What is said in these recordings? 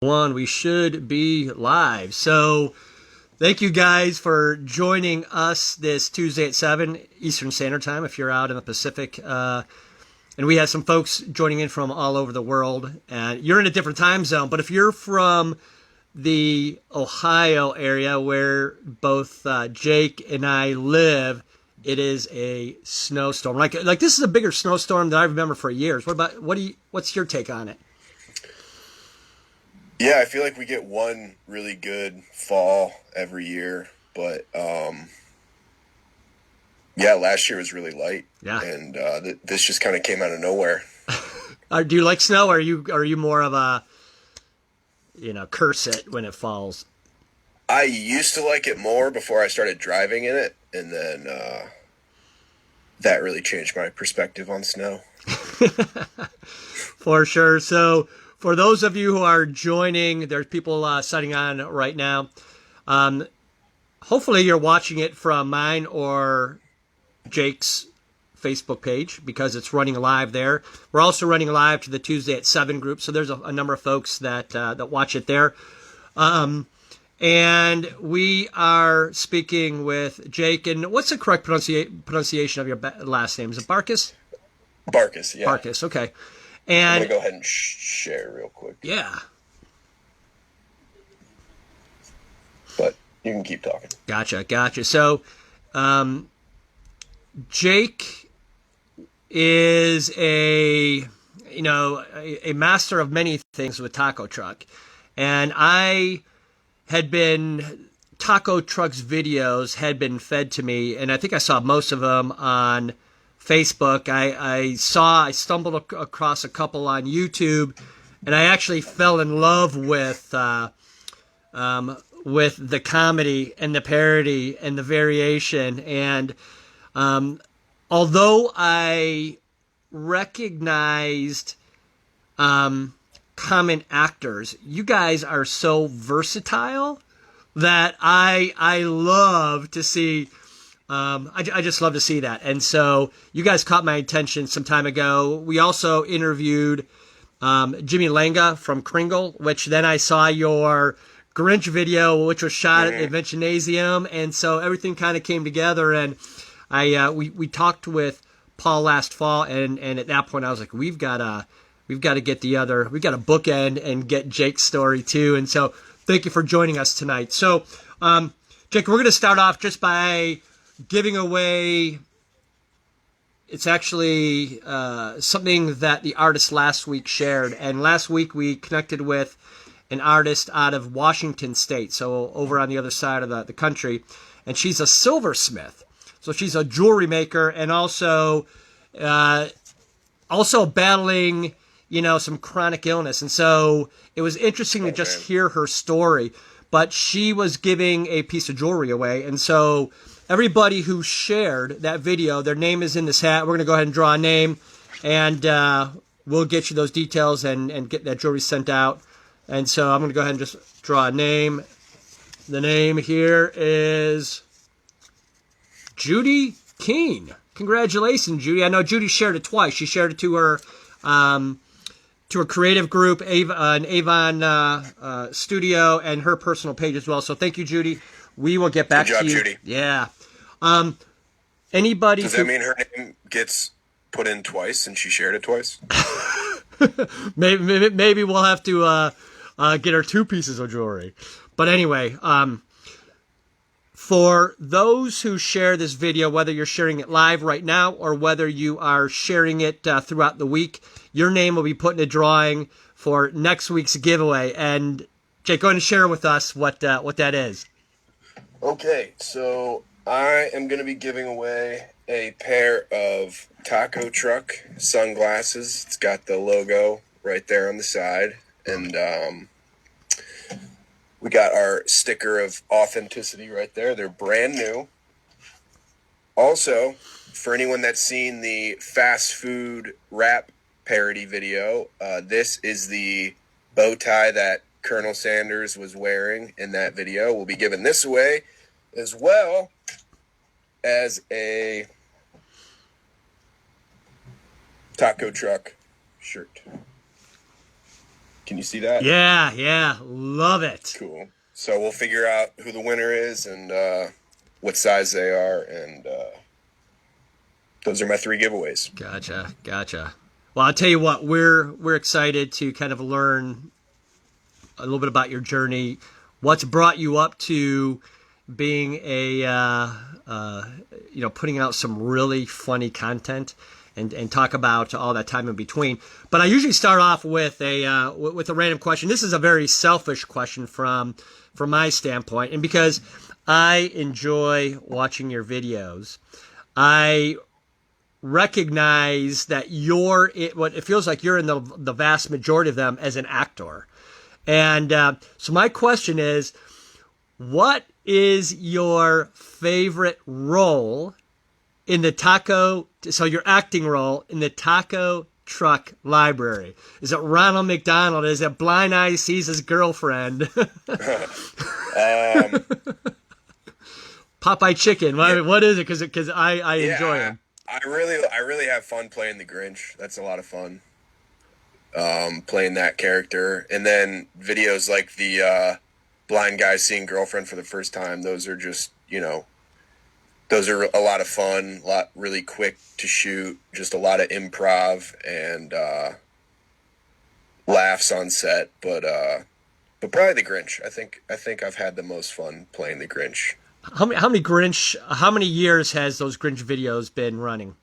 We should be live. So thank you guys for joining us this Tuesday at 7 Eastern Standard Time if you're out in the Pacific. And we have some folks joining in from all over the world. And you're in a different time zone, but if you're from the Ohio area where both Jake and I live, it is a snowstorm. Like this is a bigger snowstorm than I remember for years. What's your take on it? Yeah, I feel like we get one really good fall every year, but yeah, last year was really light. Yeah. And this just kind of came out of nowhere. Do you like snow? Or are you more of a curse it when it falls? I used to like it more before I started driving in it, and then that really changed my perspective on snow. For sure. So for those of you who are joining, there's people signing on right now. Hopefully you're watching it from mine or Jake's Facebook page because it's running live there. We're also running live to the Tuesday at 7 group, so there's a number of folks that watch it there. And we are speaking with Jake. And what's the correct pronunciation of your last name? Is it Barkus? Barkus, yeah. Barkus, okay. I'm And going to go ahead and share real quick, yeah, but you can keep talking. gotcha. So Jake is a master of many things with Taco Truck, and Taco Truck's videos had been fed to me, and I think I saw most of them on Facebook. I stumbled across a couple on YouTube, and I actually fell in love with the comedy and the parody and the variation. And although I recognized common actors, you guys are so versatile that I love to see. I just love to see that. And so you guys caught my attention some time ago. We also interviewed Jimmy Lenga from Kringle, which then I saw your Grinch video, which was shot at the Inventionasium. And so everything kind of came together. And we talked with Paul last fall. And at that point I was like, we've got to bookend and get Jake's story too. And so thank you for joining us tonight. So, Jake, we're going to start off just by giving away. It's actually something that the artist last week shared. And last week we connected with an artist out of Washington State, so over on the other side of the country. And she's a silversmith. So she's a jewelry maker and also battling, some chronic illness. And so it was interesting to just hear her story. But she was giving a piece of jewelry away. And so everybody who shared that video, their name is in this hat. We're going to go ahead and draw a name. And we'll get you those details and get that jewelry sent out. And so I'm going to go ahead and just draw a name. The name here is Judy Keene. Congratulations, Judy. I know Judy shared it twice. She shared it to her creative group, an Avon Studio, and her personal page as well. So thank you, Judy. We will get back Good job, to you. Judy. Yeah. Anybody? Does that mean her name gets put in twice and she shared it twice? maybe we'll have to get her 2 pieces of jewelry. But anyway, for those who share this video, whether you're sharing it live right now or whether you are sharing it throughout the week, your name will be put in a drawing for next week's giveaway. And Jake, go ahead and share with us what that is. Okay, so I am going to be giving away a pair of Taco Truck sunglasses. It's got the logo right there on the side. And we got our sticker of authenticity right there. They're brand new. Also, for anyone that's seen the fast food rap parody video, this is the bow tie that Colonel Sanders was wearing in that video. We'll be giving this away as well as a Taco Truck shirt. Can you see that? Yeah, yeah, love it. Cool. So we'll figure out who the winner is and what size they are, and those are my three giveaways. Gotcha, gotcha. Well, I'll tell you what, we're excited to kind of learn a little bit about your journey, what's brought you up to being a putting out some really funny content, and talk about all that time in between. But I usually start off with a random question. This is a very selfish question from my standpoint, and because I enjoy watching your videos, I recognize that what it feels like you're in the vast majority of them as an actor. And so my question is, what is your favorite role in the taco? So your acting role in the taco truck library. Is it Ronald McDonald? Is it Blind Eye sees his girlfriend? Popeye Chicken. What is it? Because I enjoy Yeah, him. I really have fun playing the Grinch. That's a lot of fun. Playing that character, and then videos like the blind guy seeing girlfriend for the first time. Those are just those are a lot of fun. A lot really quick to shoot. Just a lot of improv and laughs on set. But probably the Grinch. I think I've had the most fun playing the Grinch. How many years has those Grinch videos been running?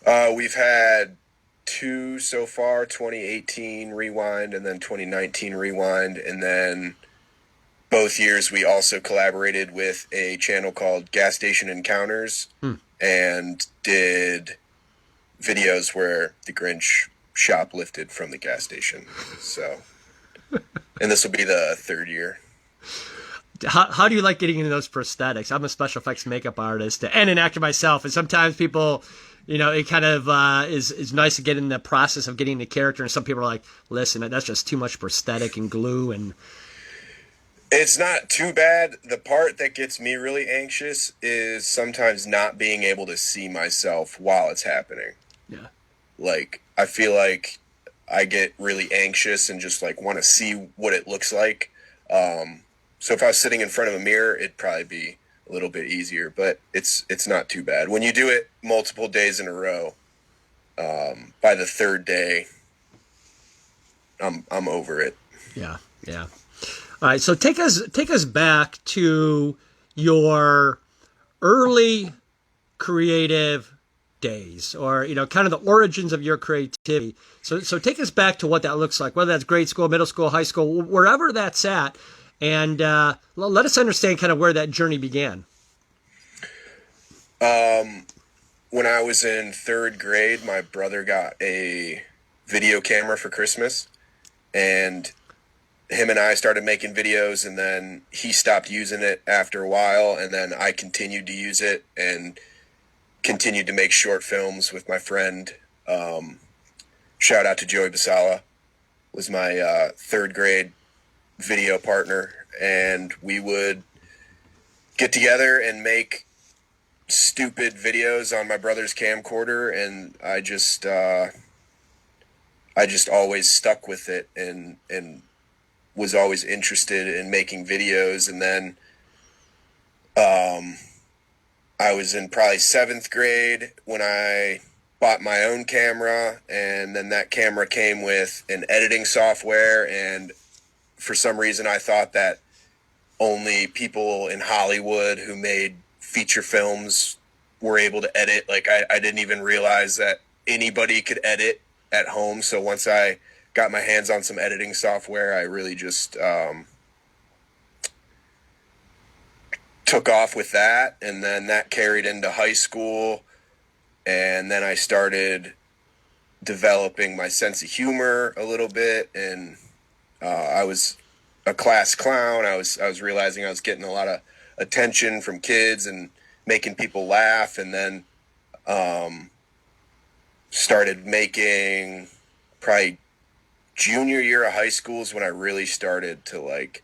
We've had two so far, 2018 Rewind and then 2019 Rewind. And then both years we also collaborated with a channel called Gas Station Encounters and did videos where the Grinch shoplifted from the gas station. So, and this will be the third year. How do you like getting into those prosthetics? I'm a special effects makeup artist and an actor myself, and sometimes people, it kind of is nice to get in the process of getting the character, and some people are like, listen, that's just too much prosthetic and glue. And It's not too bad. The part that gets me really anxious is sometimes not being able to see myself while it's happening. yeah, Like, I feel like I get really anxious and just like want to see what it looks like. So if I was sitting in front of a mirror, it'd probably be a little bit easier, but it's not too bad. When you do it multiple days in a row, by the third day, I'm over it. yeah, yeah. All right, so take us back to your early creative days, or kind of the origins of your creativity. So take us back to what that looks like, whether that's grade school, middle school, high school, wherever that's at, and let us understand kind of where that journey began. When I was in third grade, my brother got a video camera for Christmas, and him and I started making videos, and then he stopped using it after a while, and then I continued to use it and continued to make short films with my friend. Shout out to Joey Basala, was my third grade video partner, and we would get together and make stupid videos on my brother's camcorder, and I just always stuck with it and was always interested in making videos. And then I was in probably seventh grade when I bought my own camera, and then that camera came with an editing software, and for some reason I thought that only people in Hollywood who made feature films were able to edit. Like, I didn't even realize that anybody could edit at home. So once I got my hands on some editing software, I really just took off with that. And then that carried into high school. And then I started developing my sense of humor a little bit. And I was a class clown. I was realizing I was getting a lot of attention from kids and making people laugh. And then started making probably junior year of high school is when I really started to like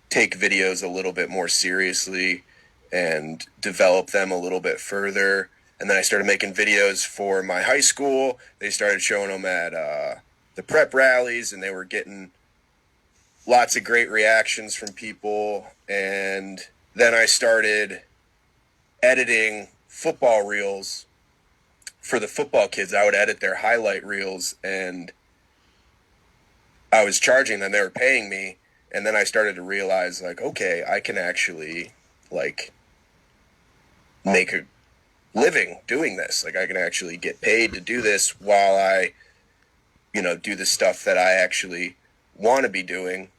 take videos a little bit more seriously and develop them a little bit further. And then I started making videos for my high school. They started showing them at the prep rallies, and they were getting lots of great reactions from people. And then I started editing football reels for the football kids. I would edit their highlight reels, and I was charging them. They were paying me. And then I started to realize, like, okay, I can actually, like, make a living doing this. Like, I can actually get paid to do this while I, do the stuff that I actually want to be doing.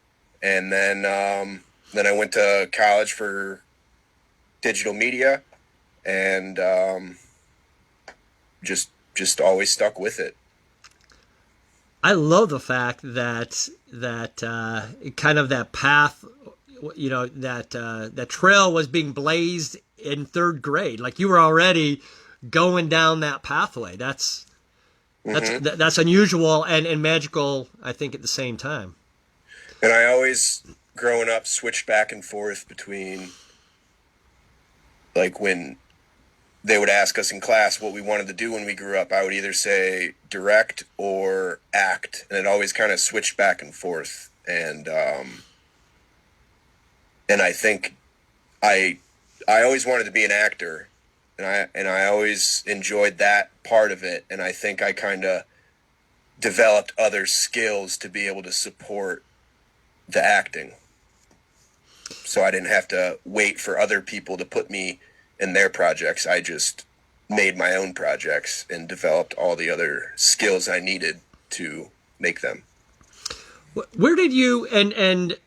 And then I went to college for digital media, and just always stuck with it. I love the fact that kind of that path, that trail was being blazed in third grade. Like, you were already going down that pathway. That's unusual and magical, I think, at the same time. And I always, growing up, switched back and forth between, like, when they would ask us in class what we wanted to do when we grew up, I would either say direct or act, and it always kind of switched back and forth. And I think I always wanted to be an actor, and I always enjoyed that part of it. And I think I kind of developed other skills to be able to support the acting, so I didn't have to wait for other people to put me in their projects. I just made my own projects and developed all the other skills I needed to make them. Where did you, and it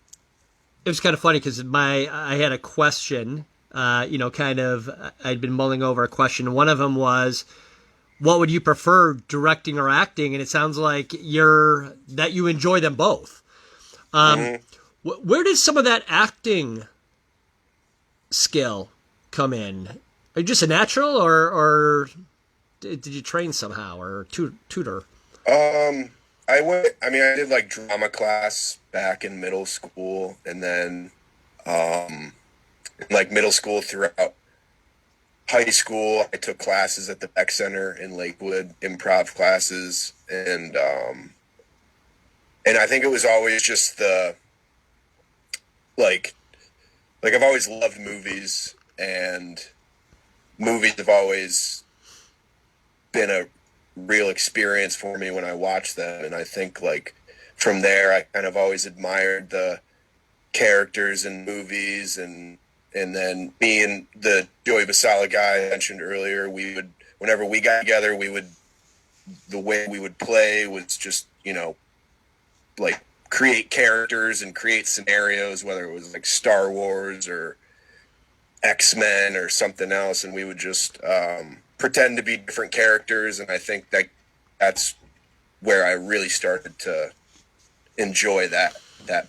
was kind of funny because I had a question, I'd been mulling over a question. One of them was, what would you prefer, directing or acting? And it sounds like that you enjoy them both. Where did some of that acting skill come in? Are you just a natural, or did you train somehow, or tutor? I did like drama class back in middle school, and then like middle school throughout high school, I took classes at the Beck Center in Lakewood, improv classes, and I think it was always just like I've always loved movies, and movies have always been a real experience for me when I watch them. And I think, like, from there, I kind of always admired the characters in movies, and then me and the Joey Basala guy I mentioned earlier, whenever we got together, the way we would play was just, like, create characters and create scenarios, whether it was like Star Wars or X-Men or something else, and we would just pretend to be different characters. And I think that's where I really started to enjoy that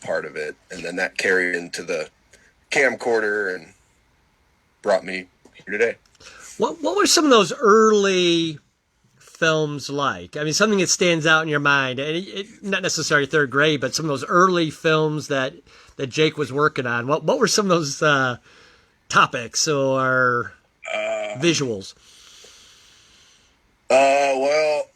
part of it, and then that carried into the camcorder and brought me here today. What were some of those early films like? I mean, something that stands out in your mind, and not necessarily third grade, but some of those early films that Jake was working on. What were some of those topics or visuals? Well,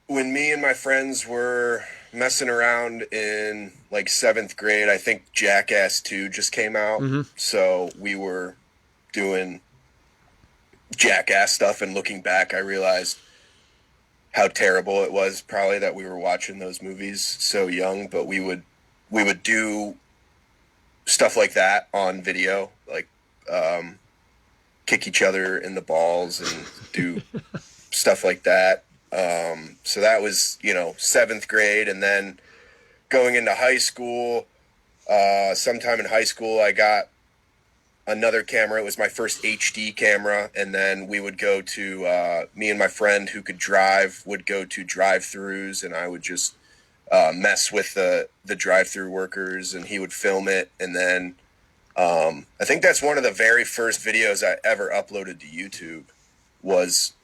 when me and my friends were messing around in like 7th grade, I think Jackass 2 just came out. Mm-hmm. So we were doing Jackass stuff, and looking back, I realized how terrible it was probably that we were watching those movies so young. But we would do stuff like that on video, like kick each other in the balls and do stuff like that. So that was, 7th grade. And then going into high school, sometime in high school, I got another camera. It was my first HD camera. And then we would go to, me and my friend who could drive would go to drive-thrus, and I would just mess with the drive-thru workers, and he would film it. And then I think that's one of the very first videos I ever uploaded to YouTube was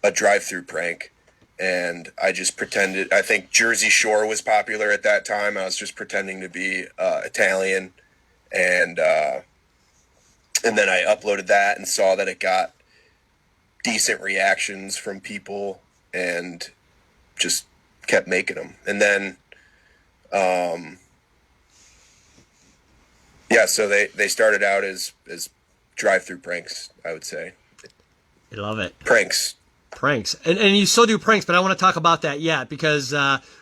a drive-thru prank. And I just pretended, I think Jersey Shore was popular at that time. I was just pretending to be Italian. And then I uploaded that and saw that it got decent reactions from people, and just kept making them. And then, yeah, so they started out as drive-through pranks, I would say. I love it. Pranks. Pranks. And you still do pranks, but I want to talk about that yet because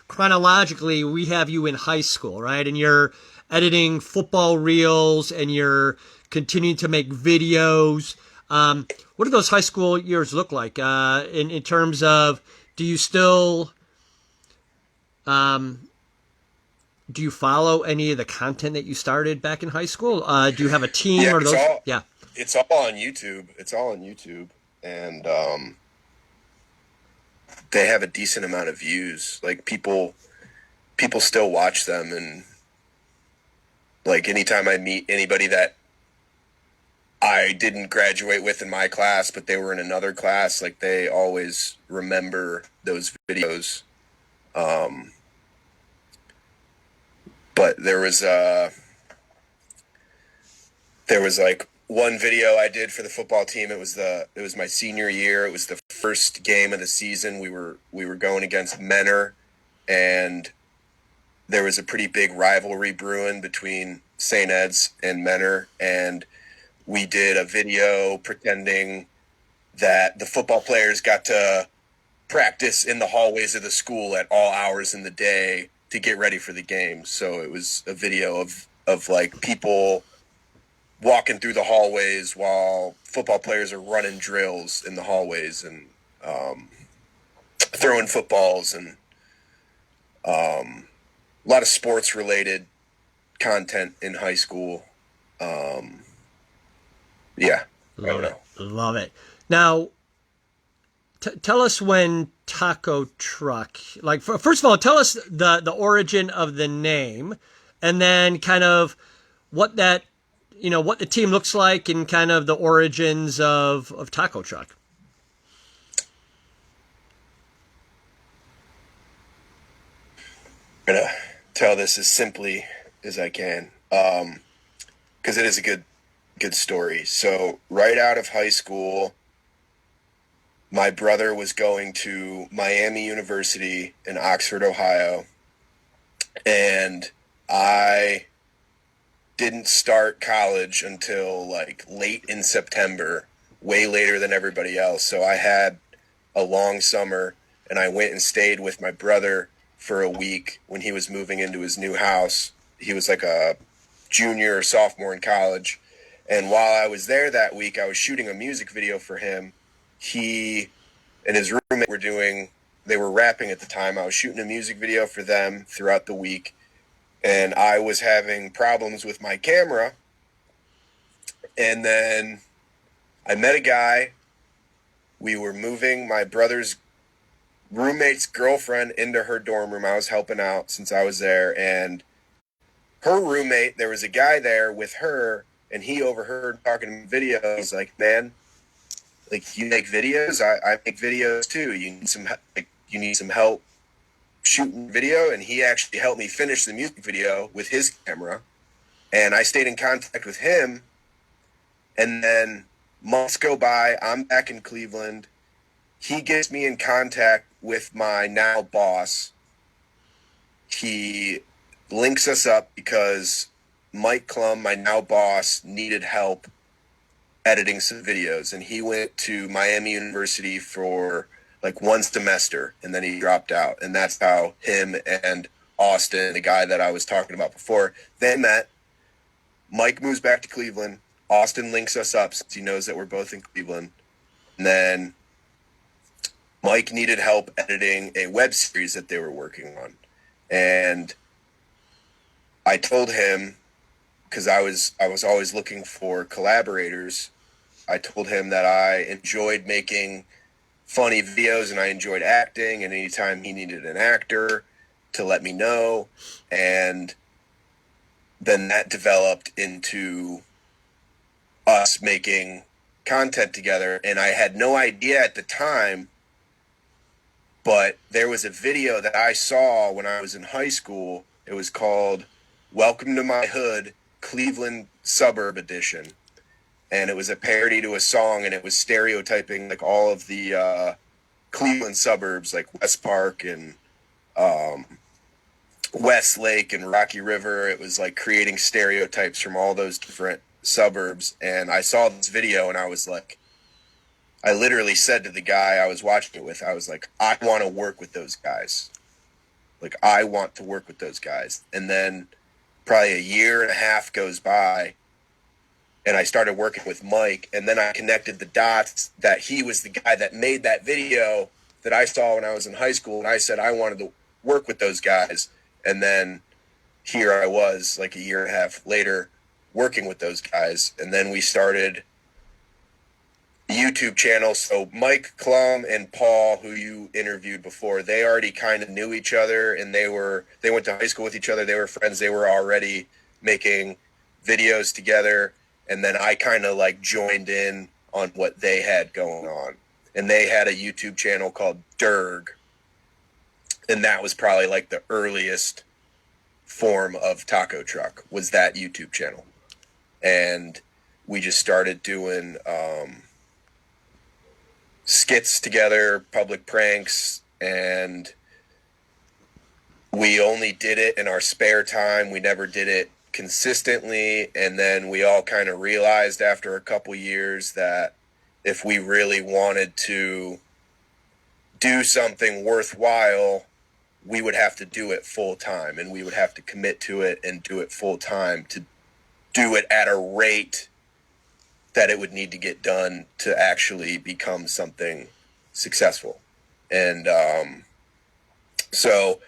chronologically we have you in high school, right? And you're editing football reels and you're continuing to make videos. What do those high school years look like in terms of do you still do you follow any of the content that you started back in high school? Do you have a team Yeah, or those? Yeah. it's all on YouTube. It's all on YouTube, and they have a decent amount of views. Like people still watch them, and like anytime I meet anybody that I didn't graduate with in my class, but they were in another class, like they always remember those videos. But there was like one video I did for the football team. It was my senior year. It was the first game of the season. We were going against Menor, and there was a pretty big rivalry brewing between St. Ed's and Menor, and we did a video pretending that the football players got to practice in the hallways of the school at all hours in the day to get ready for the game. So it was a video of like people walking through the hallways while football players are running drills in the hallways and throwing footballs and a lot of sports related content in high school. Yeah, Love it. Love it. Now, tell us when Taco Truck, like, first of all, tell us the origin of the name and then kind of what that, what the team looks like and kind of the origins of Taco Truck. I'm going to tell this as simply as I can because it is a good story. So right out of high school, my brother was going to Miami University in Oxford, Ohio, and I didn't start college until like late in September, way later than everybody else. So I had a long summer, and I went and stayed with my brother for a week when he was moving into his new house. He was like a junior or sophomore in college. And while I was there that week, I was shooting a music video for him. He and his roommate they were rapping at the time. I was shooting a music video for them throughout the week, and I was having problems with my camera. And then I met a guy. We were moving my brother's roommate's girlfriend into her dorm room. I was helping out since I was there, and her roommate, there was a guy there with her, and he overheard talking video. He's like, "Man, like you make videos? I make videos too. You need some help shooting video?" And he actually helped me finish the music video with his camera. And I stayed in contact with him. And then months go by. I'm back in Cleveland. He gets me in contact with my now boss. He links us up because Mike Klum, my now boss, needed help editing some videos, and he went to Miami University for like one semester, and then he dropped out. And that's how him and Austin, the guy that I was talking about before, they met. Mike moves back to Cleveland. Austin links us up since he knows that we're both in Cleveland. And then Mike needed help editing a web series that they were working on. And I told him, because I was always looking for collaborators, I told him that I enjoyed making funny videos and I enjoyed acting, and anytime he needed an actor to let me know. And then that developed into us making content together. And I had no idea at the time, but there was a video that I saw when I was in high school. It was called Welcome to My Hood, Cleveland Suburb Edition. And it was a parody to a song, and it was stereotyping like all of the Cleveland suburbs, like West Park and Westlake and Rocky River. It was like creating stereotypes from all those different suburbs. And I saw this video and I was like, I literally said to the guy I was watching it with, I was like, I want to work with those guys. Like, I want to work with those guys. And then probably a year and a half goes by and I started working with Mike. And then I connected the dots that he was the guy that made that video that I saw when I was in high school. And I said, I wanted to work with those guys. And then here I was like a year and a half later working with those guys. And then we started the YouTube channel. So Mike Klum and Paul, who you interviewed before, they already kind of knew each other and they went to high school with each other. They were friends. They were already making videos together. And then I kind of like joined in on what they had going on. And they had a YouTube channel called Derg. And that was probably like the earliest form of taco truck, was that YouTube channel. And we just started doing skits together, public pranks, and we only did it in our spare time. We never did it consistently. And then we all kind of realized after a couple years that if we really wanted to do something worthwhile, we would have to do it full time, and we would have to commit to it and do it full time to do it at a rate that it would need to get done to actually become something successful. And so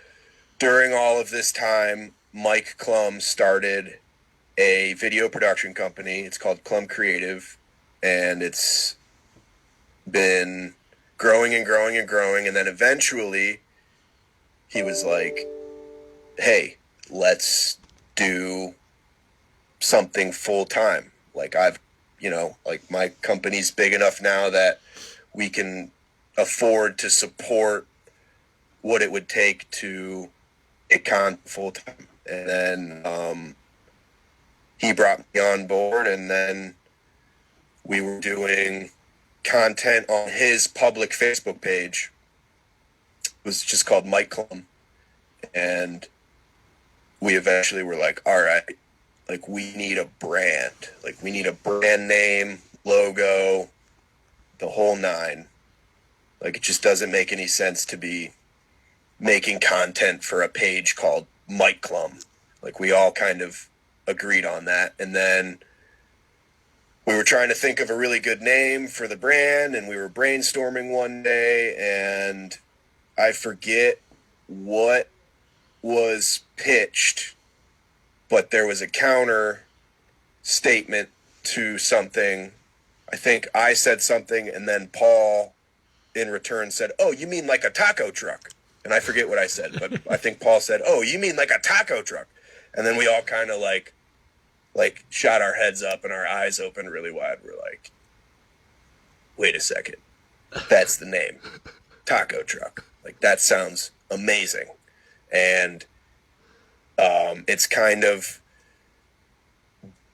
during all of this time, Mike Klum started a video production company. It's called Klum Creative, and it's been growing and growing and growing. And then eventually he was like, hey, let's do something full time. Like like my company's big enough now that we can afford to support what it would take to get content full time. And then he brought me on board, and then we were doing content on his public Facebook page. It was just called Mike Klum. And we eventually were like, all right, like we need a brand. Like we need a brand name, logo, the whole nine. Like it just doesn't make any sense to be making content for a page called Mike Klum. Like we all kind of agreed on that. And then we were trying to think of a really good name for the brand, and we were brainstorming one day, and I forget what was pitched, but there was a counter statement to something. I think I said something, and then Paul in return said, oh, you mean like a taco truck? And I forget what I said, but I think Paul said, oh, you mean like a taco truck? And then we all kind of like shot our heads up and our eyes opened really wide. We're like, wait a second. That's the name. Taco truck. Like that sounds amazing. And it's kind of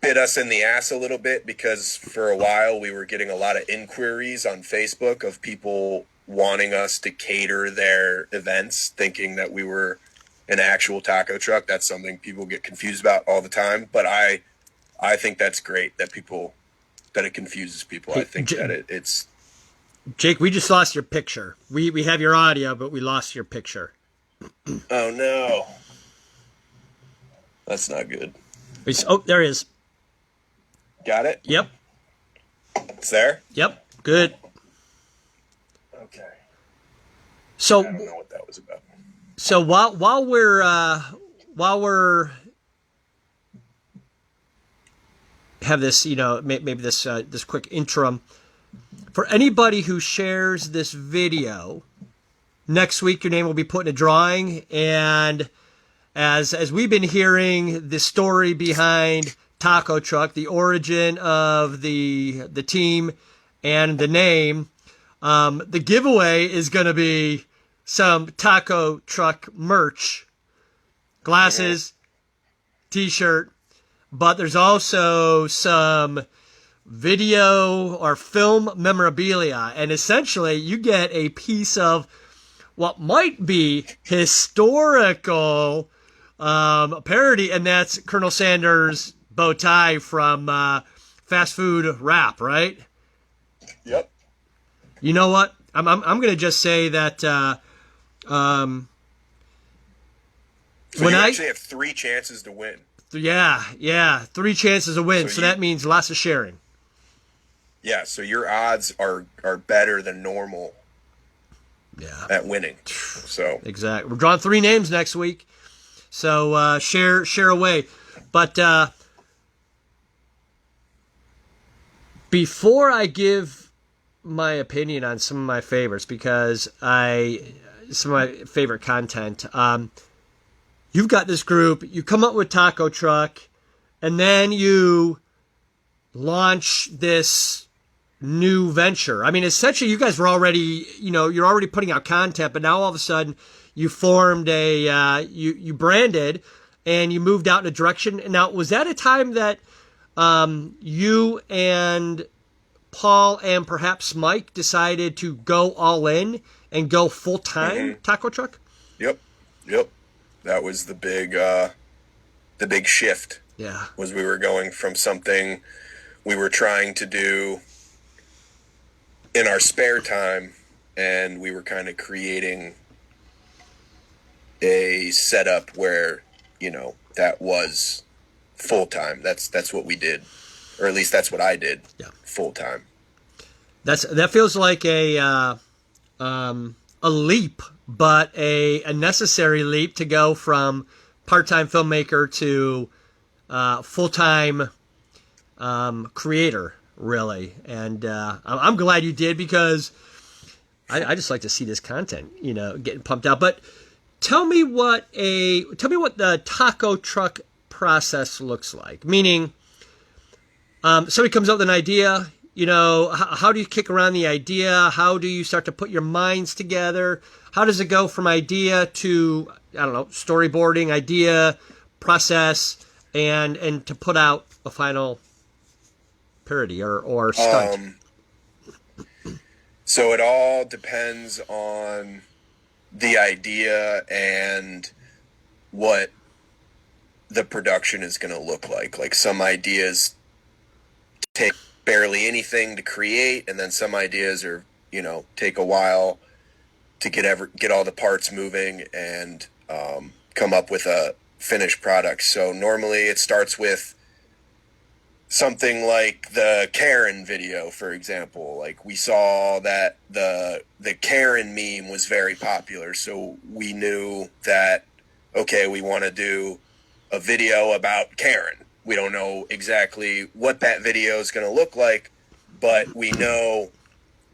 bit us in the ass a little bit, because for a while we were getting a lot of inquiries on Facebook of people wanting us to cater their events, thinking that we were an actual taco truck. That's something people get confused about all the time. But I think that's great that it confuses people. I think that it's... Jake, we just lost your picture. We have your audio, but we lost your picture. Oh, no. That's not good. Oh, there it is. Got it? Yep. It's there? Yep. Good. Okay. So, I don't know what that was about. So while we're have this, maybe this quick interim for anybody who shares this video, next week your name will be put in a drawing. And as we've been hearing the story behind Taco Truck, the origin of the team and the name, the giveaway is going to be some Taco Truck merch, glasses, t-shirt, but there's also some video or film memorabilia. And essentially you get a piece of what might be historical parody, and that's Colonel Sanders' bow tie from Fast Food Rap, right? Yep. You know what? I'm going to just say that So when you I actually have 3 chances to win. yeah 3 chances to win, so that means lots of sharing. Yeah, so your odds are better than normal Yeah, at winning. So exactly. We're drawing 3 names next week, so share away. But before I give my opinion on some of my favorites, because some of my favorite content. You've got this group. You come up with Taco Truck, and then you launch this new venture. I mean, essentially, you guys were already, you're already putting out content, but now all of a sudden, you formed you branded, and you moved out in a direction. Now, was that a time that you and Paul and perhaps Mike decided to go all in and go full time Taco Truck? yep. Yep. That was the big shift. Yeah. Was we were going from something we were trying to do in our spare time, and we were kind of creating a setup where, that was full time. That's what we did, or at least that's what I did. Yeah. Full time. That feels like a leap, but a necessary leap to go from part-time filmmaker to full-time creator, really. And I'm glad you did, because I just like to see this content, getting pumped out. But tell me what the taco truck process looks like. Meaning, somebody comes up with an idea. How do you kick around the idea? How do you start to put your minds together? How does it go from idea to, I don't know, storyboarding, idea, process, and to put out a final parody or stunt? So it all depends on the idea and what the production is going to look like. Like, some ideas take barely anything to create, and then some ideas are, take a while to get all the parts moving and come up with a finished product. So normally it starts with something like the Karen video, for example. Like, we saw that the Karen meme was very popular, so we knew that, okay, we want to do a video about Karen. We don't know exactly what that video is going to look like, but we know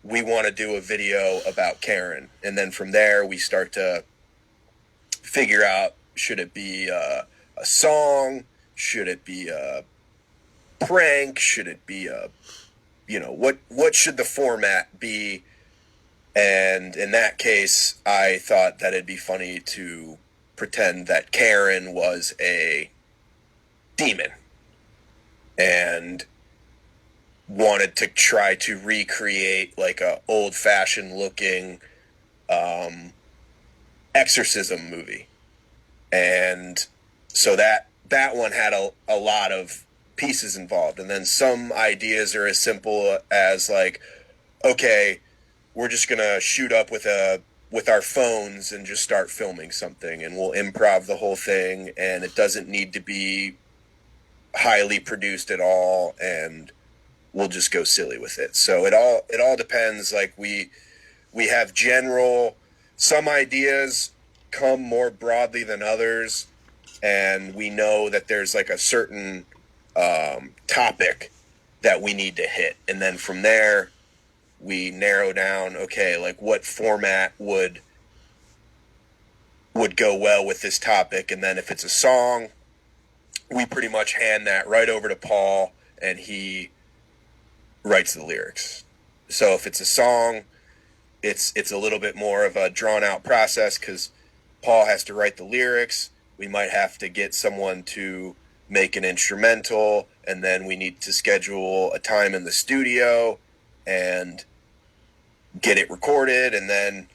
we want to do a video about Karen. And then from there, we start to figure out, should it be a song? Should it be a prank? Should it be what should the format be? And in that case, I thought that it'd be funny to pretend that Karen was a demon and wanted to try to recreate like a old-fashioned looking exorcism movie. And so that one had a lot of pieces involved. And then some ideas are as simple as, like, okay, we're just gonna shoot up with our phones and just start filming something, and we'll improv the whole thing, and it doesn't need to be highly produced at all, and we'll just go silly with it. So it all depends. Like, we have some ideas come more broadly than others, and we know that there's like a certain topic that we need to hit, and then from there we narrow down, okay, like, what format would go well with this topic. And then if it's a song, we pretty much hand that right over to Paul, and he writes the lyrics. So if it's a song, it's a little bit more of a drawn out process, because Paul has to write the lyrics. We might have to get someone to make an instrumental, and then we need to schedule a time in the studio and get it recorded. And then,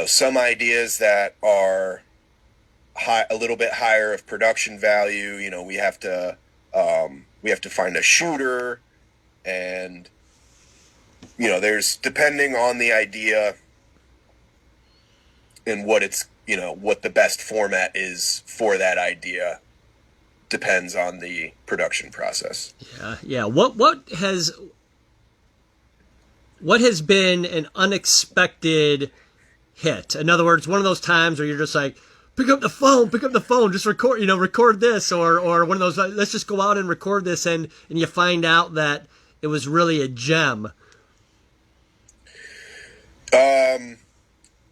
some ideas that are high, a little bit higher of production value. We have to find a shooter, and there's, depending on the idea and what it's, what the best format is for that idea, depends on the production process. Yeah. What has been an unexpected hit? In other words, one of those times where you're just like, pick up the phone, just record this, or one of those, let's just go out and record this, and you find out that it was really a gem.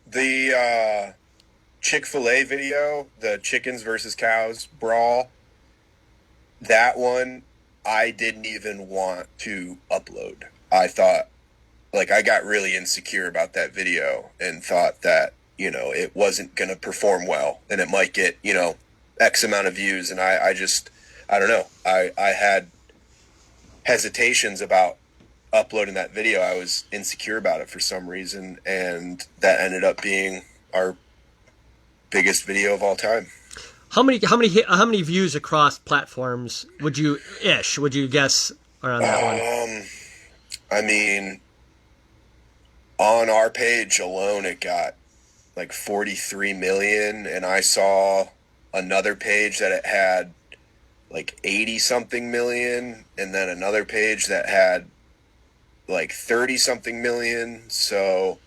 The Chick-fil-A video, the chickens versus cows brawl, that one I didn't even want to upload. I thought, I got really insecure about that video and thought that, it wasn't going to perform well and it might get, X amount of views. And I don't know. I had hesitations about uploading that video. I was insecure about it for some reason, and that ended up being our biggest video of all time. How many views across platforms would you guess are on that one? I mean, on our page alone, it got 43 million, and I saw another page that it had 80 something million, and then another page that had 30 something million. So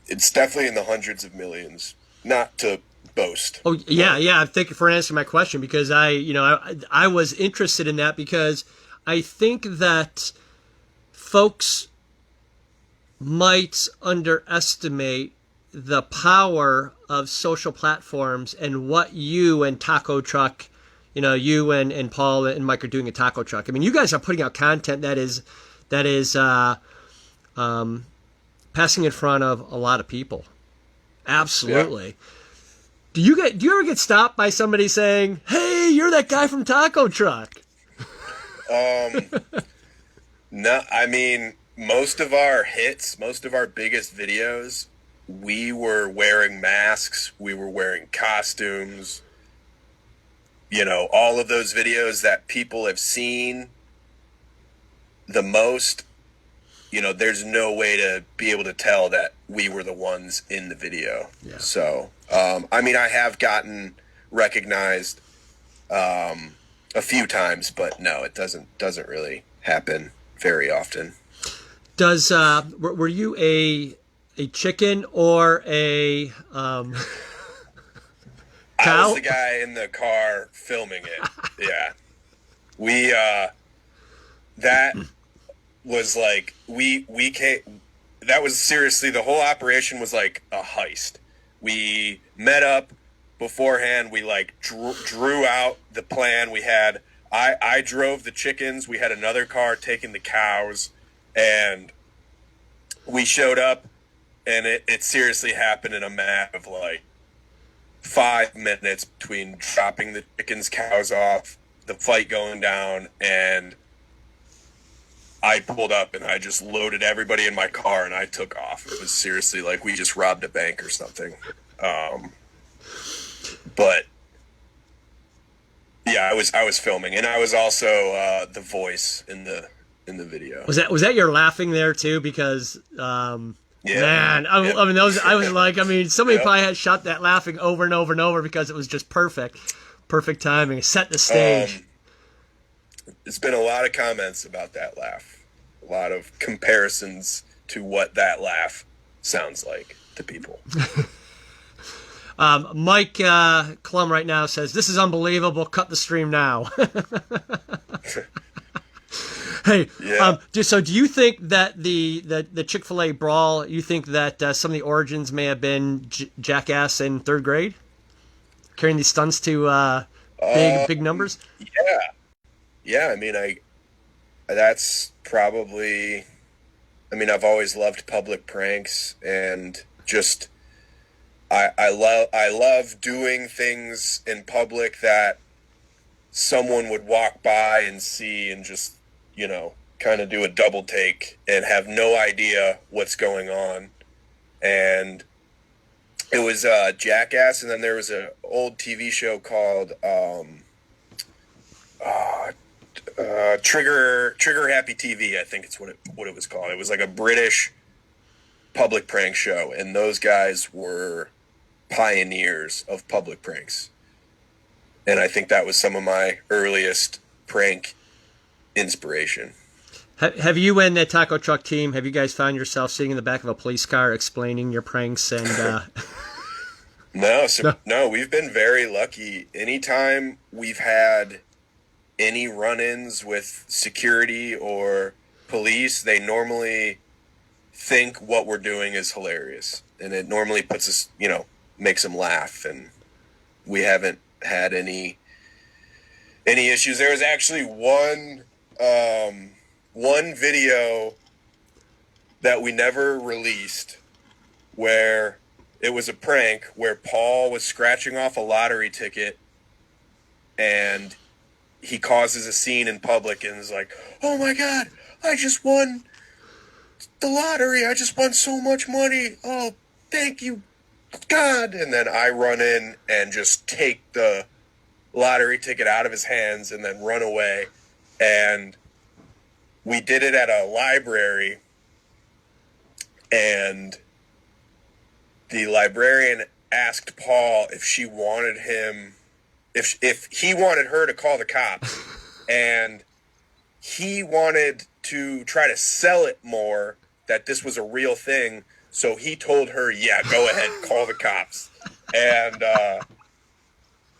it's definitely in the hundreds of millions. Not to boast. Oh yeah. Thank you for answering my question, because I was interested in that, because I think that folks might underestimate the power of social platforms and what you and Taco Truck, you and Paul and Mike are doing at Taco Truck. I mean, you guys are putting out content that is passing in front of a lot of people. Absolutely. Yeah. Do you ever get stopped by somebody saying, "Hey, you're that guy from Taco Truck"? No, I mean, most of our biggest videos, we were wearing masks, we were wearing costumes. All of those videos that people have seen the most, there's no way to be able to tell that we were the ones in the video. Yeah. So, I mean, I have gotten recognized a few times, but no, it doesn't really happen very often. Does were you a chicken or a cow? I was the guy in the car filming it. Yeah. We that was we came, that was seriously, the whole operation was like a heist. We met up beforehand. We drew out the plan. We had I drove the chickens. We had another car taking the cows, and we showed up, and it seriously happened in a matter of 5 minutes between dropping the chickens, cows off, the fight going down, and I pulled up and I just loaded everybody in my car and I took off. It was seriously like we just robbed a bank or something. But yeah, I was filming, and I was also the voice in the video. Was that your laughing there too? Because yeah. Man, I mean, I was like, somebody probably had shot that laughing over and over and over, because it was just perfect timing, set the stage. There's been a lot of comments about that laugh, a lot of comparisons to what that laugh sounds like to people. Mike Klum right now says, "This is unbelievable. Cut the stream now." Hey, yeah. So do you think that the Chick-fil-A brawl, you think that some of the origins may have been Jackass in third grade, carrying these stunts to big numbers? Yeah. I mean, that's probably. I mean, I've always loved public pranks, and just I love doing things in public that someone would walk by and see, and just kind of do a double take and have no idea what's going on. and it was Jackass, and then there was an old TV show called Trigger Happy TV. I think it's what it was called. It was like a British public prank show, and those guys were pioneers of public pranks. And I think that was some of my earliest prank inspiration. Have you and the taco truck team, have you guys found yourself sitting in the back of a police car explaining your pranks and No, we've been very lucky. Anytime we've had any run-ins with security or police, they normally think what we're doing is hilarious, and it normally puts us, makes them laugh, and we haven't had any issues. There was actually one video that we never released where it was a prank where Paul was scratching off a lottery ticket, and he causes a scene in public and is like, "Oh my God, I just won the lottery. I just won so much money. Oh, thank you, God." And then I run in and just take the lottery ticket out of his hands and then run away. And we did it at a library, and the librarian asked Paul if she wanted him, if he wanted her to call the cops, and he wanted to try to sell it more, that this was a real thing. So he told her, "Yeah, go ahead, call the cops."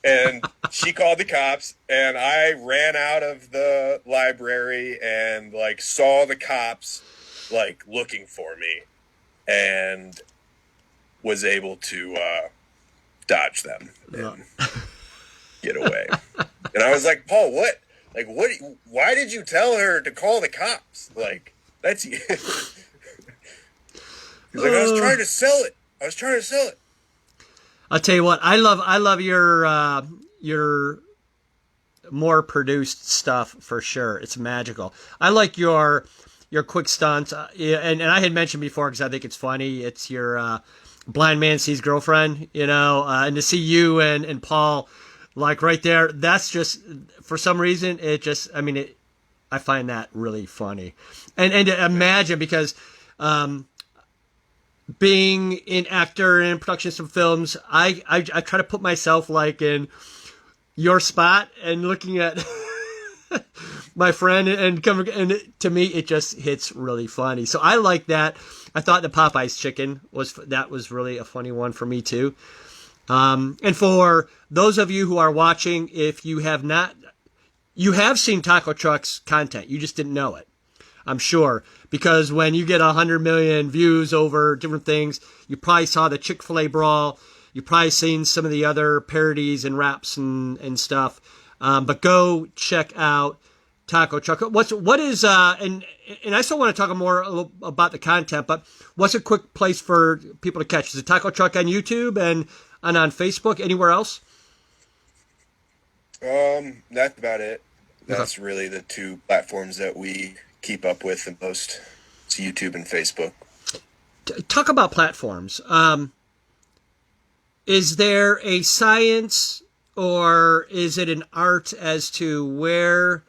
And she called the cops, and I ran out of the library and saw the cops looking for me, and was able to dodge them and get away. And I was like, "Paul, what? Why did you tell her to call the cops? That's." He's like, "I was trying to sell it. I'll tell you what, I love your more produced stuff for sure. It's magical. I like your quick stunts, and I had mentioned before because I think it's funny. It's your blind man sees girlfriend, and to see you and Paul right there. That's just, for some reason, I find that really funny, and to imagine, because being an actor in production of some films, I try to put myself in your spot and looking at my friend and to me it just hits really funny. So I like that. I thought the Popeye's chicken was really a funny one for me too. And for those of you who are watching, if you have not, you have seen Taco Truck's content, you just didn't know it. I'm sure, because when you get 100 million views over different things, you probably saw the Chick-fil-A brawl. You've probably seen some of the other parodies and raps and stuff. But go check out Taco Truck. What is and I still want to talk more about the content, but what's a quick place for people to catch? Is it Taco Truck on YouTube and on Facebook? Anywhere else? That's about it. That's really the two platforms that we keep up with the most. It's YouTube and Facebook. Talk about platforms. Is there a science or is it an art as to where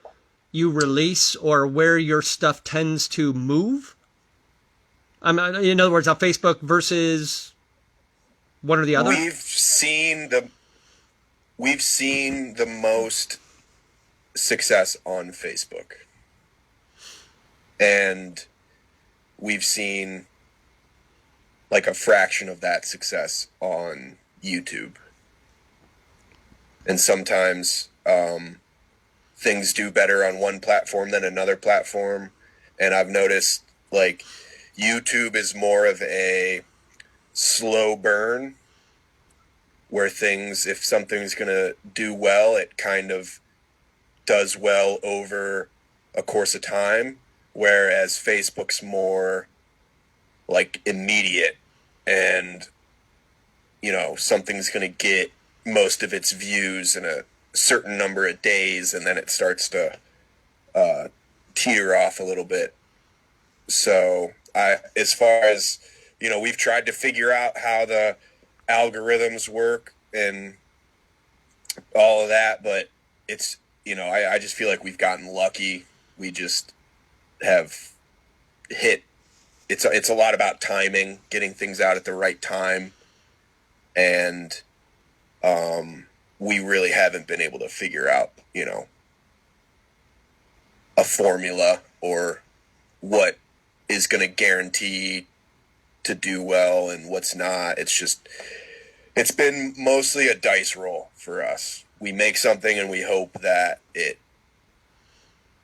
you release or where your stuff tends to move? In other words, on Facebook versus one or the other? We've seen the most success on Facebook. And we've seen a fraction of that success on YouTube. And sometimes things do better on one platform than another platform. And I've noticed YouTube is more of a slow burn, where if something's going to do well, it kind of does well over a course of time. Whereas Facebook's more immediate, and something's going to get most of its views in a certain number of days, and then it starts to teeter off a little bit. So as far as we've tried to figure out how the algorithms work and all of that, but it's, I just feel like we've gotten lucky. We just have hit. It's a lot about timing, getting things out at the right time, and we really haven't been able to figure out, a formula or what is going to guarantee to do well and what's not. It's been mostly a dice roll for us. We make something and we hope that it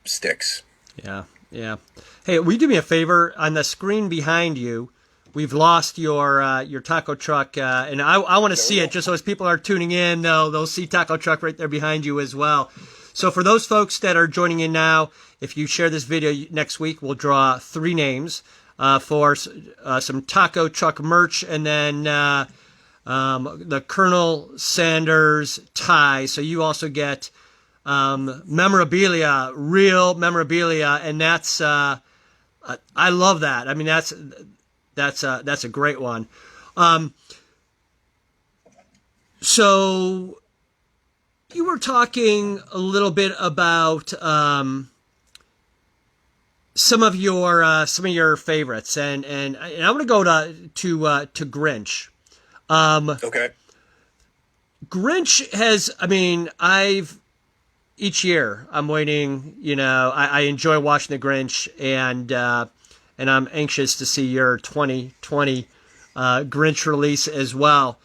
sticks. Yeah, yeah. Hey, will you do me a favor? On the screen behind you, we've lost your taco truck, and I want to see it just so as people are tuning in, they'll see taco truck right there behind you as well. So for those folks that are joining in now, if you share this video next week, we'll draw 3 names for some taco truck merch, and then the Colonel Sanders tie. So you also get memorabilia, real memorabilia, and that's I love that. I mean, that's a great one. So you were talking a little bit about some of your favorites, and I want to go to Grinch. Okay. Grinch has, I mean, each year I'm waiting, I enjoy watching the Grinch, and I'm anxious to see your 2020 Grinch release as well.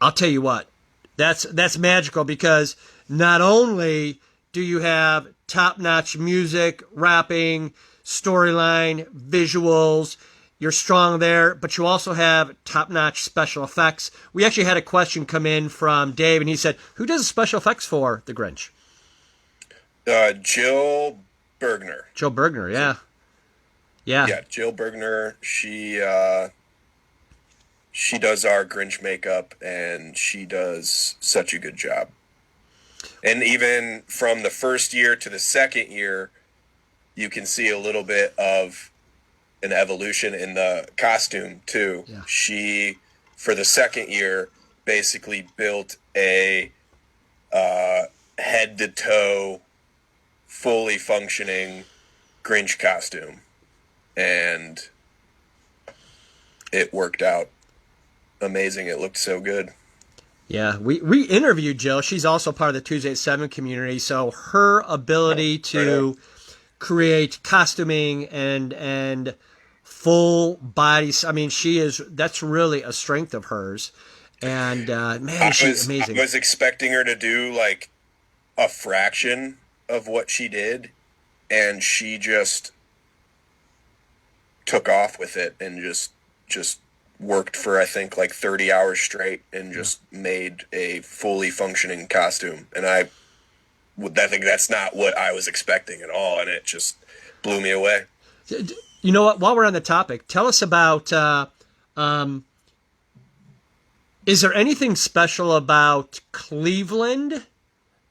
I'll tell you what, that's magical, because not only do you have top-notch music, rapping, storyline, visuals, you're strong there, but you also have top-notch special effects. We actually had a question come in from Dave, and he said, who does the special effects for the Grinch? Jill Bergner. Jill Bergner, yeah. Yeah, Jill Bergner. She does our Grinch makeup, and she does such a good job. And even from the first year to the second year, you can see a little bit of an evolution in the costume too. Yeah. She, for the second year, basically built a head to toe, fully functioning Grinch costume, and it worked out amazing. It looked so good. Yeah, we interviewed Jill. She's also part of the Tuesday at 7 community, so her ability to create costuming and full body, I mean, that's really a strength of hers. And man, she's amazing. I was expecting her to do like a fraction of what she did, and she just took off with it and just worked for, I think, like 30 hours straight and just made a fully functioning costume. And I think that's not what I was expecting at all, and it just blew me away. You know what? While we're on the topic, tell us about, is there anything special about Cleveland?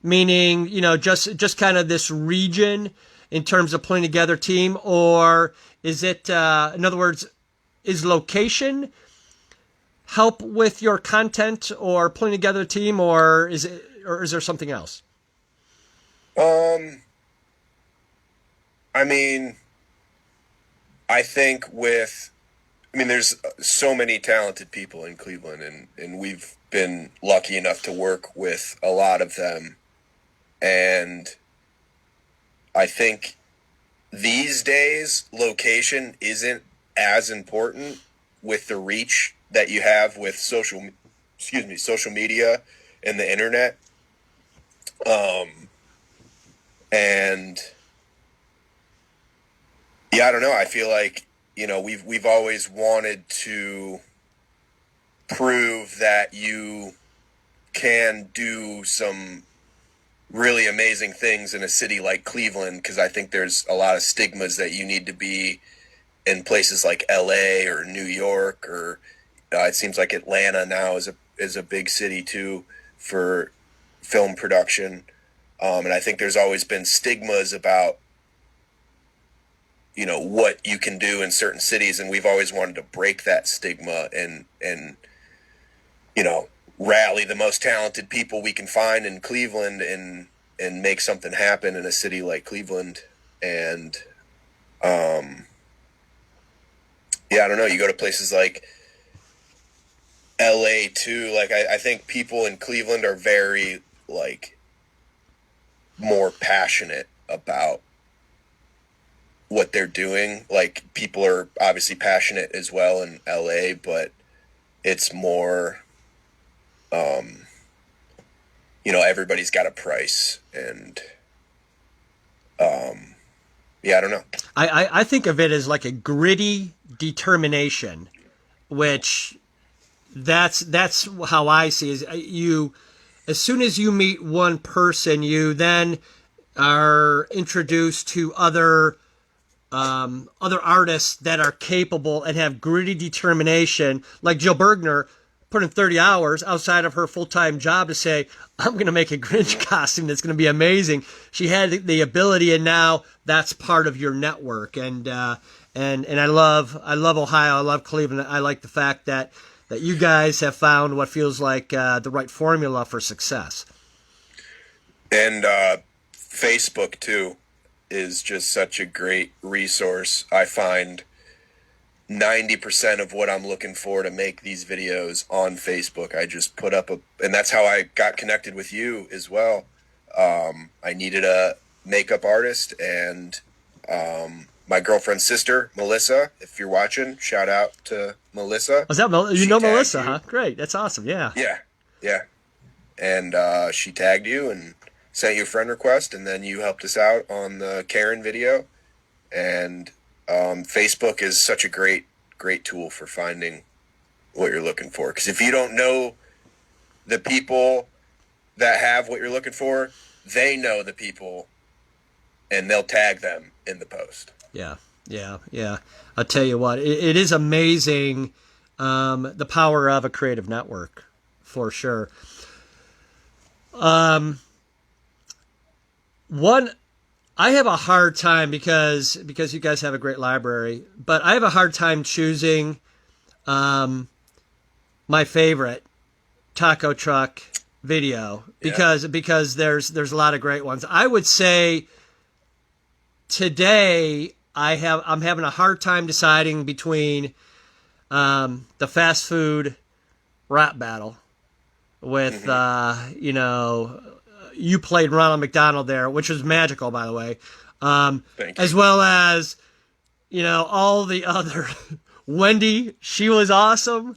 Meaning, just kind of this region in terms of putting together a team, or is it, in other words, is location help with your content or putting together a team, or is there something else? I mean, I think there's so many talented people in Cleveland, and we've been lucky enough to work with a lot of them. And I think these days, location isn't as important with the reach that you have with social media and the internet. And yeah, I don't know. I feel like, we've always wanted to prove that you can do some really amazing things in a city like Cleveland, because I think there's a lot of stigmas that you need to be in places like LA or New York, or it seems like Atlanta now is a big city too for film production. And I think there's always been stigmas about what you can do in certain cities, and we've always wanted to break that stigma and rally the most talented people we can find in Cleveland and make something happen in a city like Cleveland. And I don't know, you go to places like LA too. Like I think people in Cleveland are very like more passionate about what they're doing. Like people are obviously passionate as well in LA, but it's more everybody's got a price, and I don't know. I think of it as like a gritty determination, which that's how I see it. As soon as you meet one person, you then are introduced to other artists that are capable and have gritty determination, like Jill Bergner put in 30 hours outside of her full-time job to say, I'm going to make a Grinch costume that's going to be amazing. She had the ability, and now that's part of your network. And I love Ohio. I love Cleveland. I like the fact that you guys have found what feels like the right formula for success. And Facebook too is just such a great resource. I find 90% of what I'm looking for to make these videos on Facebook. I just put up and that's how I got connected with you as well. I needed a makeup artist, and my girlfriend's sister, Melissa, if you're watching, shout out to Melissa. Was that Melissa, huh? Great. That's awesome. Yeah. Yeah. And she tagged you and sent you a friend request, and then you helped us out on the Karen video. And Facebook is such a great tool for finding what you're looking for. Because if you don't know the people that have what you're looking for, they know the people, and they'll tag them in the post. Yeah. I'll tell you what, it is amazing, the power of a creative network, for sure. I have a hard time because you guys have a great library, but I have a hard time choosing my favorite taco truck video because there's a lot of great ones. I would say today I'm having a hard time deciding between the fast food rap battle with you played Ronald McDonald there, which was magical, by the way. As well as, all the other. Wendy, she was awesome.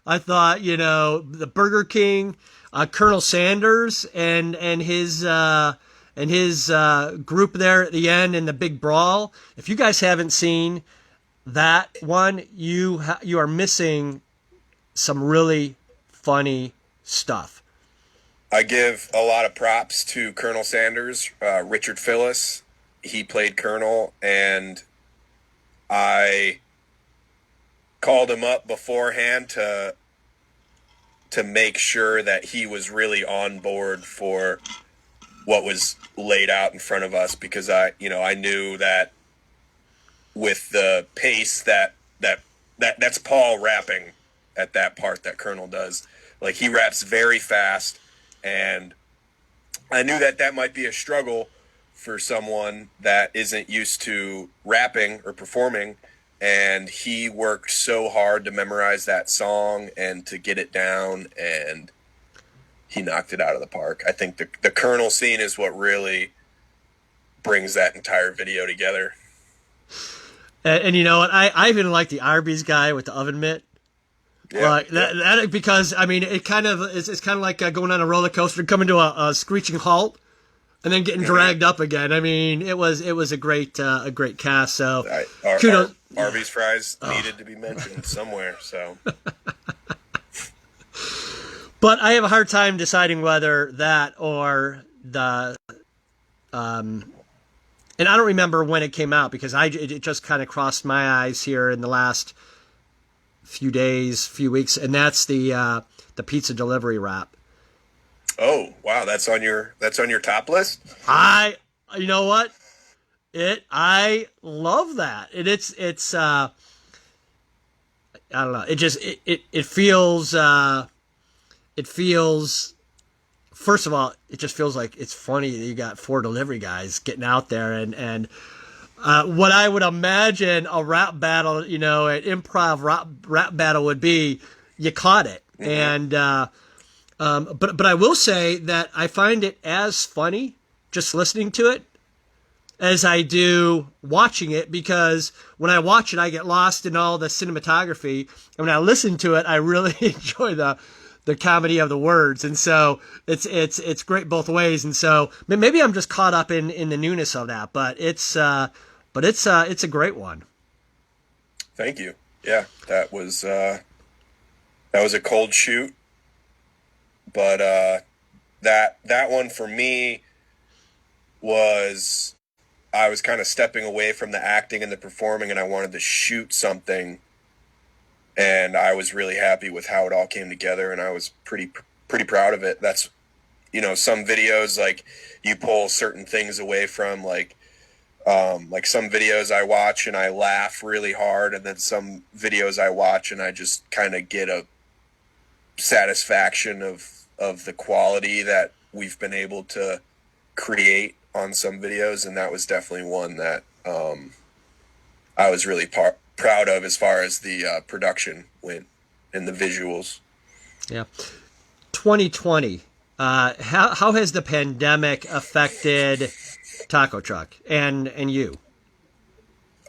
I thought, the Burger King, Colonel Sanders and his group there at the end in the big brawl. If you guys haven't seen that one, you are missing some really funny stuff. I give a lot of props to Colonel Sanders, Richard Phyllis. He played Colonel, and I called him up beforehand to make sure that he was really on board for what was laid out in front of us, because I knew that with the pace that's Paul rapping at that part that Colonel does. Like, he raps very fast. And I knew that might be a struggle for someone that isn't used to rapping or performing. And he worked so hard to memorize that song and to get it down, and he knocked it out of the park. I think the Colonel scene is what really brings that entire video together. And you know what? I even like the Arby's guy with the oven mitt. Yeah, that because it kind of it's kind of like going on a roller coaster, coming to a screeching halt, and then getting dragged up again. It was a great cast. So kudos. Arby's fries needed to be mentioned somewhere. So, but I have a hard time deciding whether that or the and I don't remember when it came out because it just kind of crossed my eyes here in the last few weeks, and that's the pizza delivery rap. Oh wow, that's on your top list? You know what? I love that. It's I don't know. It feels, first of all, it just feels like it's funny that you got 4 delivery guys getting out there and what I would imagine a rap battle, an improv rap battle would be, you caught it. And but I will say that I find it as funny just listening to it as I do watching it, because when I watch it, I get lost in all the cinematography, and when I listen to it, I really enjoy the comedy of the words, and so it's great both ways. And so maybe I'm just caught up in the newness of that, but it's a great one. Thank you. Yeah, that was a cold shoot, but that one for me was, I was kind of stepping away from the acting and the performing, and I wanted to shoot something, and I was really happy with how it all came together, and I was pretty proud of it. That's, some videos, like, you pull certain things away from, like some videos I watch and I laugh really hard, and then some videos I watch and I just kind of get a satisfaction of the quality that we've been able to create on some videos, and that was definitely one that I was really proud of as far as the production went and the visuals. Yeah. 2020. How has the pandemic affected Taco Truck and you?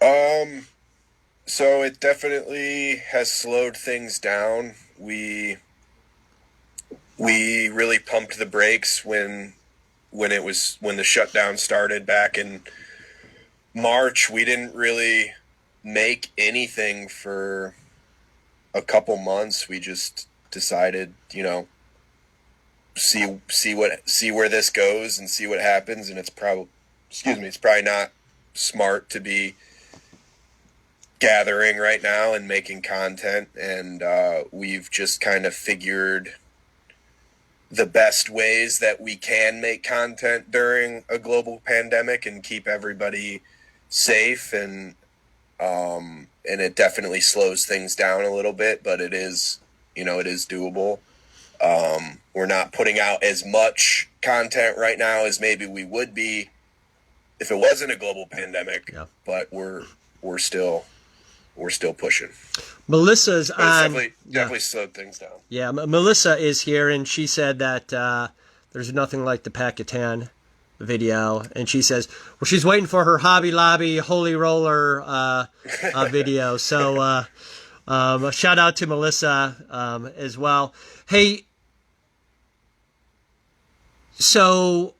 So it definitely has slowed things down. We really pumped the brakes when the shutdown started back in March. We didn't really make anything for a couple months. We just decided, see where this goes and see what happens. And it's probably not smart to be gathering right now and making content. And we've just kind of figured the best ways that we can make content during a global pandemic and keep everybody safe, and it definitely slows things down a little bit, but it is doable. We're not putting out as much content right now as maybe we would be if it wasn't a global pandemic. Yeah. But we're still pushing. Melissa's on. Definitely slowed things down. Yeah, Melissa is here, and she said that there's nothing like the Pack-a-Tan video, and she says, well, she's waiting for her Hobby Lobby Holy Roller video. So a shout out to Melissa as well. Hey, so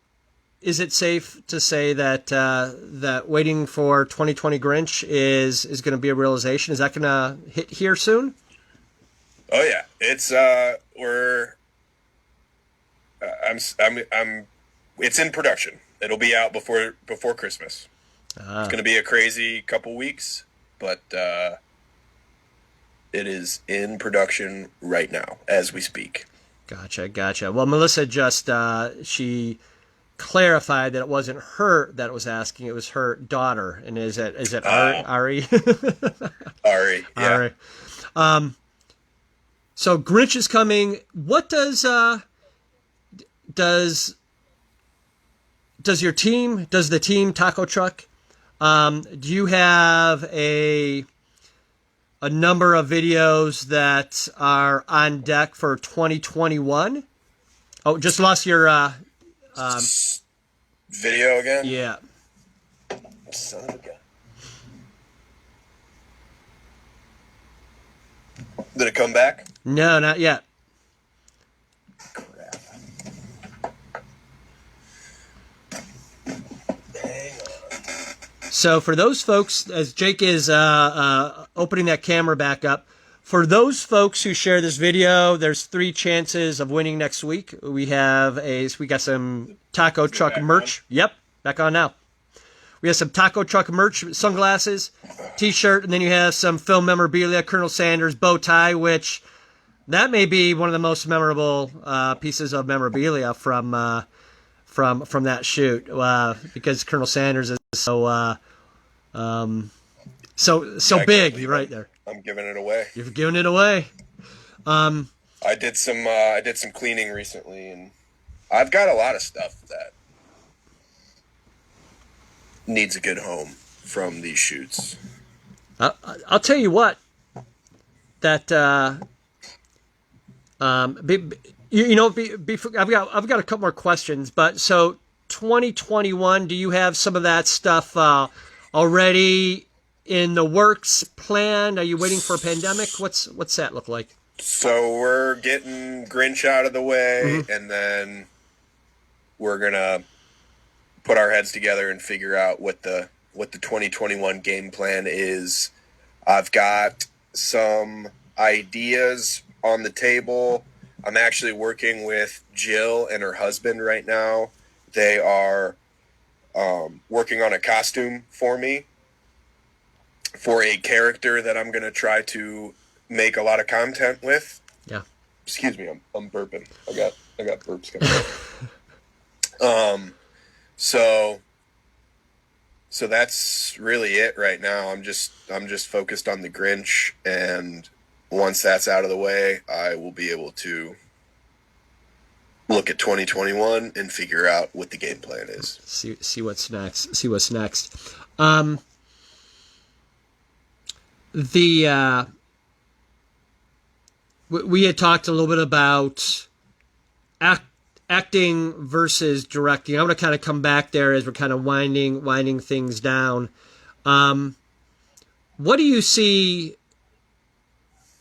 is it safe to say that that Waiting for 2020 Grinch is going to be a realization? Is that going to hit here soon? Oh yeah, it's it's in production. It'll be out before Christmas. It's going to be a crazy couple weeks, but it is in production right now as we speak. Gotcha. Well, Melissa just she clarified that it wasn't her that was asking; it was her daughter. And is it Ari? Ari, yeah. Ari. So Grinch is coming. What does your team, does the team Taco Truck, do you have a number of videos that are on deck for 2021? Oh, just lost your video again? Yeah. Son of a gun. Did it come back? No, not yet. Crap. Hang on. So for those folks, as Jake is opening that camera back up, for those folks who share this video, there's 3 chances of winning next week. We got some Taco Truck merch. Yep, back on now. We have some Taco Truck merch, sunglasses, T-shirt, and then you have some film memorabilia, Colonel Sanders bow tie, which that may be one of the most memorable pieces of memorabilia from from that shoot because Colonel Sanders is so big. You're right there. I'm giving it away. You're giving it away. I did some cleaning recently, and I've got a lot of stuff that needs a good home from these shoots. I'll tell you what. That I've got a couple more questions, but so 2021, do you have some of that stuff already in the works planned? Are you waiting for a pandemic? What's that look like? So we're getting Grinch out of the way, and then we're gonna put our heads together and figure out what the 2021 game plan is. I've got some ideas on the table. I'm actually working with Jill and her husband right now. They are working on a costume for me for a character that I'm going to try to make a lot of content with. Yeah. Excuse me, I'm burping. I got burps coming up. So that's really it right now. I'm just focused on the Grinch, and once that's out of the way, I will be able to look at 2021 and figure out what the game plan is. See what's next. We had talked a little bit about acting versus directing. I'm going to kind of come back there as we're kind of winding things down. What do you see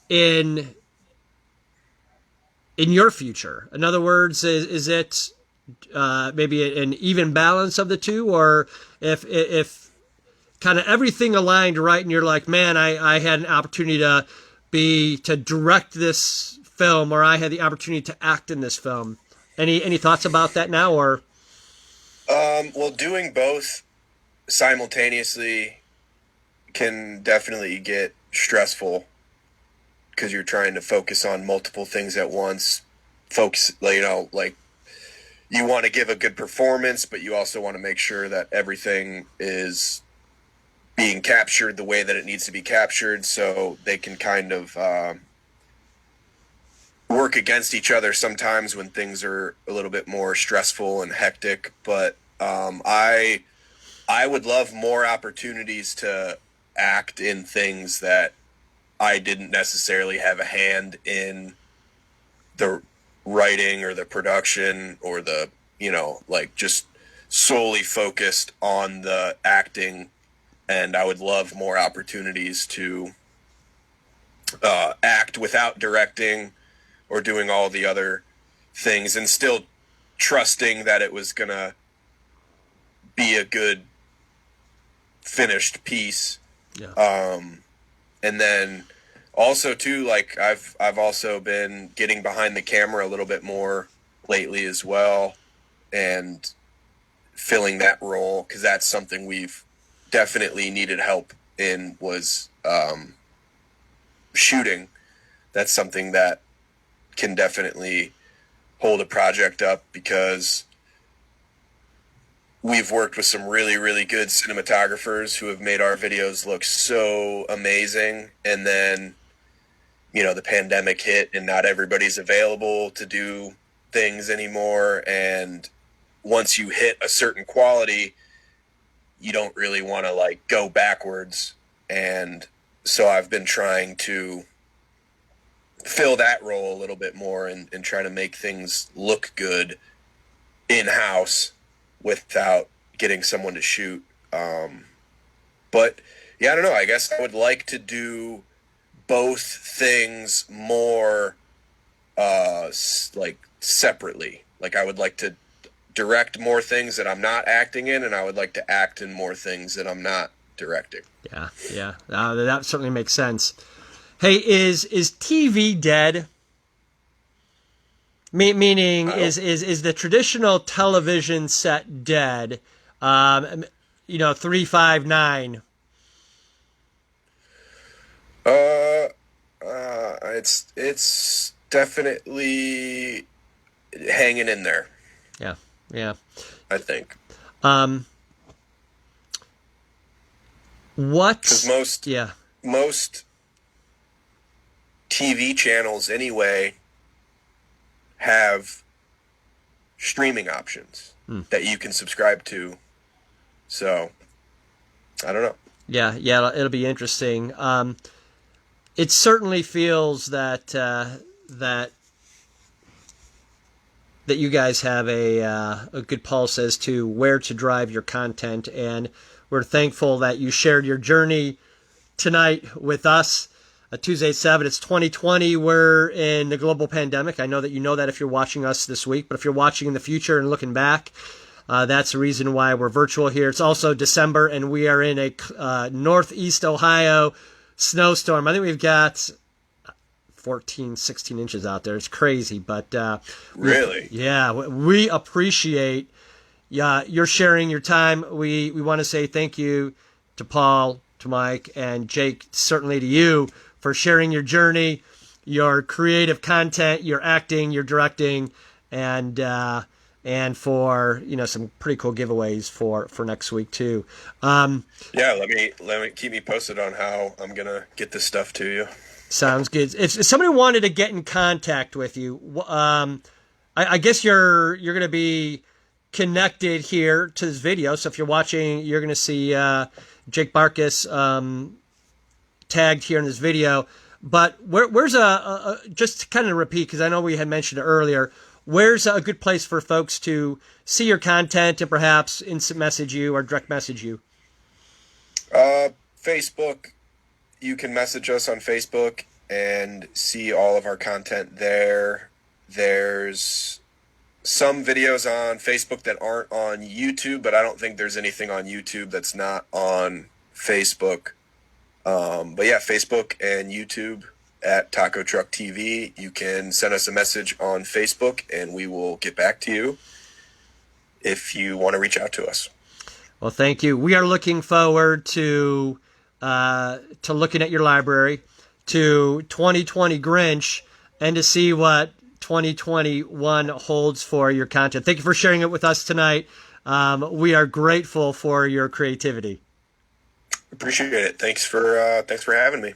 in your future? In other words, is it maybe an even balance of the two, or if kind of everything aligned right and you're like, man, I had an opportunity to direct this film, or I had the opportunity to act in this film. Any thoughts about that now, or? Well, doing both simultaneously can definitely get stressful because you're trying to focus on multiple things at once. Like you want to give a good performance, but you also want to make sure that everything is being captured the way that it needs to be captured, so they can kind of work against each other sometimes when things are a little bit more stressful and hectic. But I would love more opportunities to act in things that I didn't necessarily have a hand in the writing or the production or the, like just solely focused on the acting. And I would love more opportunities to act without directing or doing all the other things, and still trusting that it was going to be a good finished piece. Yeah. And then also too, like I've also been getting behind the camera a little bit more lately as well, and filling that role, because that's something we've definitely needed help in, was shooting. That's something that can definitely hold a project up, because we've worked with some really, really good cinematographers who have made our videos look so amazing. And then, the pandemic hit and not everybody's available to do things anymore. And once you hit a certain quality, you don't really want to go backwards. And so I've been trying to fill that role a little bit more and try to make things look good in-house without getting someone to shoot. But yeah, I don't know. I guess I would like to do both things more separately. Like I would like to direct more things that I'm not acting in, and I would like to act in more things that I'm not directing. Yeah. That certainly makes sense. Hey, is TV dead? Meaning, is the traditional television set dead? 359. It's definitely hanging in there. Yeah. Yeah. I think. Um, Because what? most Yeah. most TV channels anyway have streaming options that you can subscribe to. So I don't know. Yeah. Yeah. It'll be interesting. It certainly feels that that that you guys have a good pulse as to where to drive your content, and we're thankful that you shared your journey tonight with us. Tuesday at 7. It's 2020. We're in the global pandemic. I know that you know that if you're watching us this week, but if you're watching in the future and looking back, that's the reason why we're virtual here. It's also December, and we are in a northeast Ohio snowstorm. I think we've got 14, 16 inches out there. It's crazy, but Really? we appreciate you're sharing your time. We want to say thank you to Paul, to Mike, and Jake, certainly to you for sharing your journey, your creative content, your acting, your directing, and for some pretty cool giveaways for next week too. Yeah, let me keep me posted on how I'm gonna get this stuff to you. Sounds good. If somebody wanted to get in contact with you, I guess you're going to be connected here to this video. So if you're watching, you're going to see Jake Barkus tagged here in this video. But where's just to kind of repeat, because I know we had mentioned it earlier, where's a good place for folks to see your content and perhaps instant message you or direct message you? Facebook. You can message us on Facebook and see all of our content there. There's some videos on Facebook that aren't on YouTube, but I don't think there's anything on YouTube that's not on Facebook. But yeah, Facebook and YouTube at Taco Truck TV. You can send us a message on Facebook and we will get back to you if you want to reach out to us. Well, thank you. We are looking forward to looking at your library, to 2020 Grinch, and to see what 2021 holds for your content. Thank you for sharing it with us tonight. We are grateful for your creativity. Appreciate it. Thanks for having me.